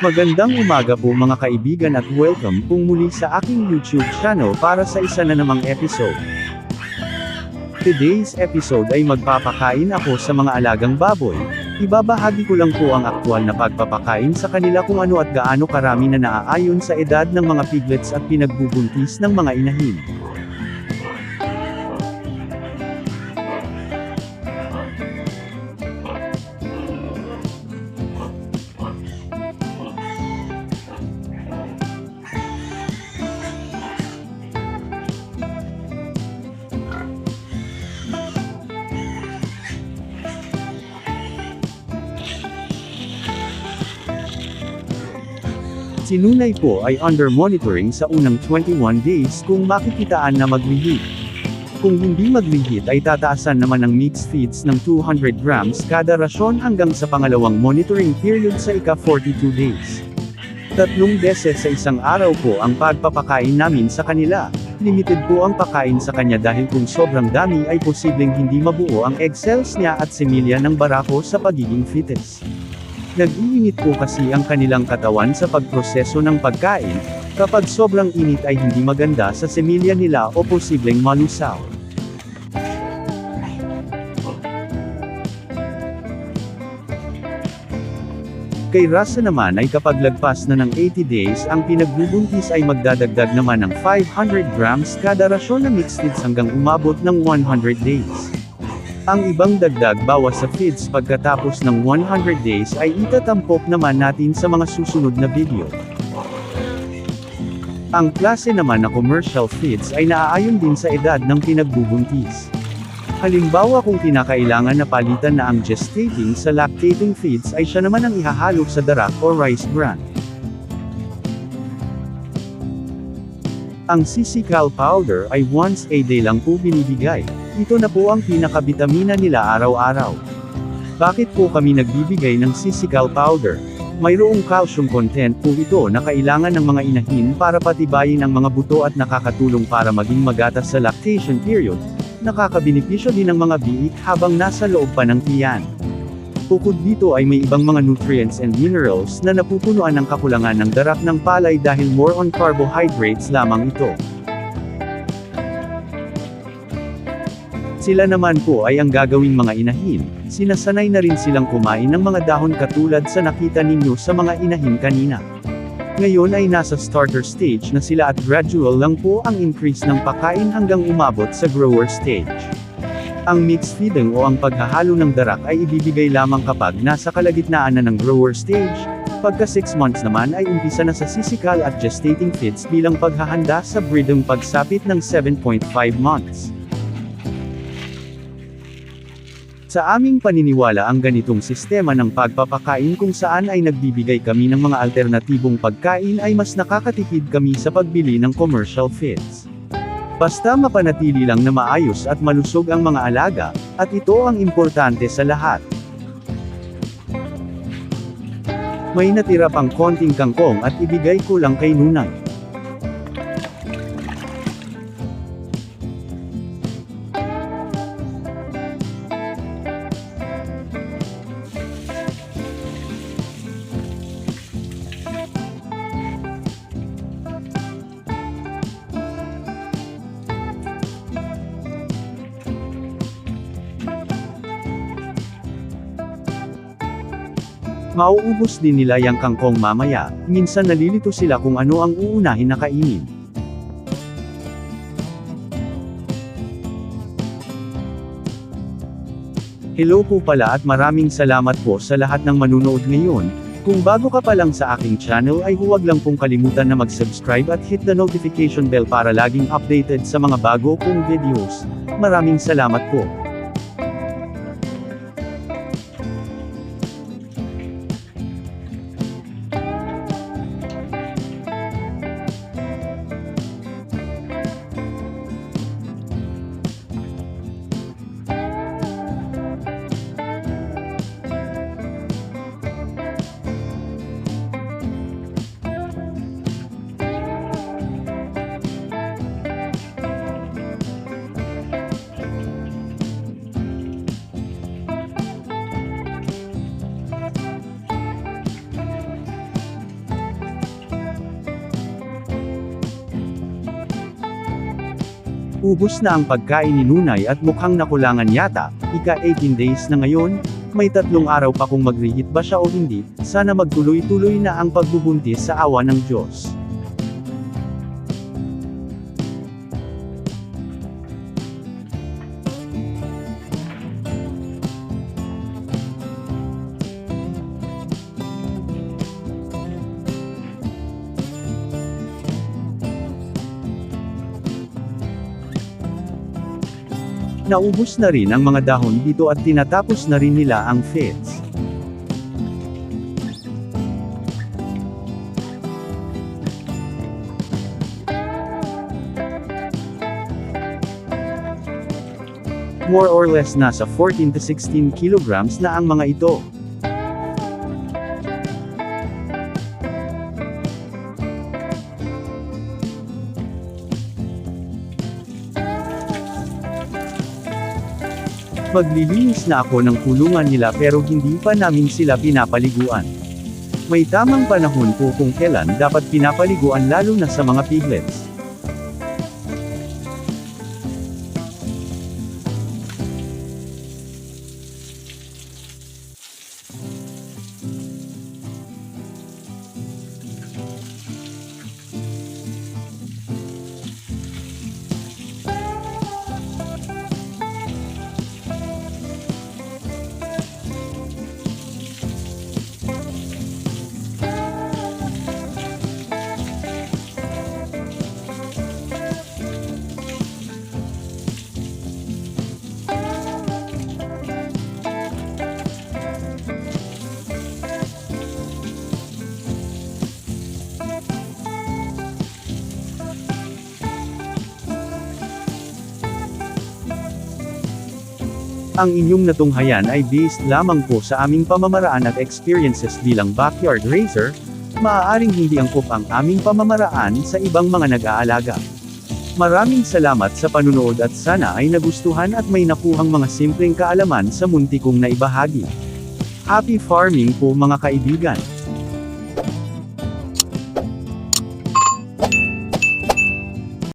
Magandang umaga po mga kaibigan at welcome pong muli sa aking YouTube channel para sa isa na namang episode. Today's episode ay magpapakain ako sa mga alagang baboy. Ibabahagi ko lang po ang aktual na pagpapakain sa kanila kung ano at gaano karami na naaayon sa edad ng mga piglets at pinagbubuntis ng mga inahin. Si Nunay po ay under monitoring sa unang 21 days kung makikitaan na maglihit. Kung hindi maglihit ay tataasan naman ang mixed feeds ng 200 grams kada rasyon hanggang sa pangalawang monitoring period sa ika-42 days. 3 beses sa isang araw po ang pagpapakain namin sa kanila. Limited po ang pakain sa kanya dahil kung sobrang dami ay posibleng hindi mabuo ang egg cells niya at semilya ng barako sa pagiging fetus. Nag-iinit po kasi ang kanilang katawan sa pagproseso ng pagkain, kapag sobrang init ay hindi maganda sa semilya nila o posibleng malusaw. Kay Rasa naman ay kapag lagpas na ng 80 days ang pinagbubuntis ay magdadagdag naman ng 500 grams kada rasyon na mixed feeds hanggang umabot ng 100 days. Ang ibang dagdag bawas sa feeds pagkatapos ng 100 days ay itatampok naman natin sa mga susunod na video. Ang klase naman na commercial feeds ay naaayon din sa edad ng pinagbubuntis. Halimbawa kung kinakailangan na palitan na ang gestating sa lactating feeds ay siya naman ang ihahalo sa darak o rice bran. Ang sisal powder ay once a day lang po binibigay. Ito na po ang pinakabitamina nila araw-araw. Bakit po kami nagbibigay ng sisal powder? Mayroong calcium content po ito na kailangan ng mga inahin para patibayin ang mga buto at nakakatulong para maging magatas sa lactation period. Nakakabenepisyo din ng mga biik habang nasa loob pa ng tiyan. Bukod dito ay may ibang mga nutrients and minerals na napupunuan ng kakulangan ng darak ng palay dahil more on carbohydrates lamang ito. Sila naman po ay ang gagawing mga inahin, sinasanay na rin silang kumain ng mga dahon katulad sa nakita ninyo sa mga inahin kanina. Ngayon ay nasa starter stage na sila at gradual lang po ang increase ng pakain hanggang umabot sa grower stage. Ang mixed feeding o ang paghahalo ng darak ay ibibigay lamang kapag nasa kalagitnaan na ng grower stage, pagka 6 months naman ay umpisa na sa sisal at gestating feeds bilang paghahanda sa breeding pagsapit ng 7.5 months. Sa aming paniniwala ang ganitong sistema ng pagpapakain kung saan ay nagbibigay kami ng mga alternatibong pagkain ay mas nakakatipid kami sa pagbili ng commercial feeds. Basta mapanatili lang na maayos at malusog ang mga alaga, at ito ang importante sa lahat. May natira pang konting kangkong at ibigay ko lang kay Nunay. Mauubos din nila yang kangkong mamaya, minsan nalilito sila kung ano ang uunahin na kainin. Hello po pala at maraming salamat po sa lahat ng manunood ngayon. Kung bago ka pa lang sa aking channel ay huwag lang pong kalimutan na mag-subscribe at hit the notification bell para laging updated sa mga bago kong videos. Maraming salamat po. Ubus na ang pagkain ni Nunay at mukhang nakulangan yata, ika-18 days na ngayon, may 3 araw pa kung mag-reheat ba siya o hindi, sana magtuloy-tuloy na ang pagbubuntis sa awa ng Diyos. Naubos na rin ang mga dahon dito at tinatapos na rin nila ang feeds. More or less nasa 14 to 16 kilograms na ang mga ito. Maglilinis na ako ng kulungan nila pero hindi pa namin sila pinapaliguan. May tamang panahon po kung kailan dapat pinapaliguan lalo na sa mga piglets. Ang inyong natunghayan ay based lamang po sa aming pamamaraan at experiences bilang backyard raiser, maaaring hindi angkop ang aming pamamaraan sa ibang mga nag-aalaga. Maraming salamat sa panunood at sana ay nagustuhan at may nakuhang mga simpleng kaalaman sa munti kong naibahagi. Happy farming po mga kaibigan!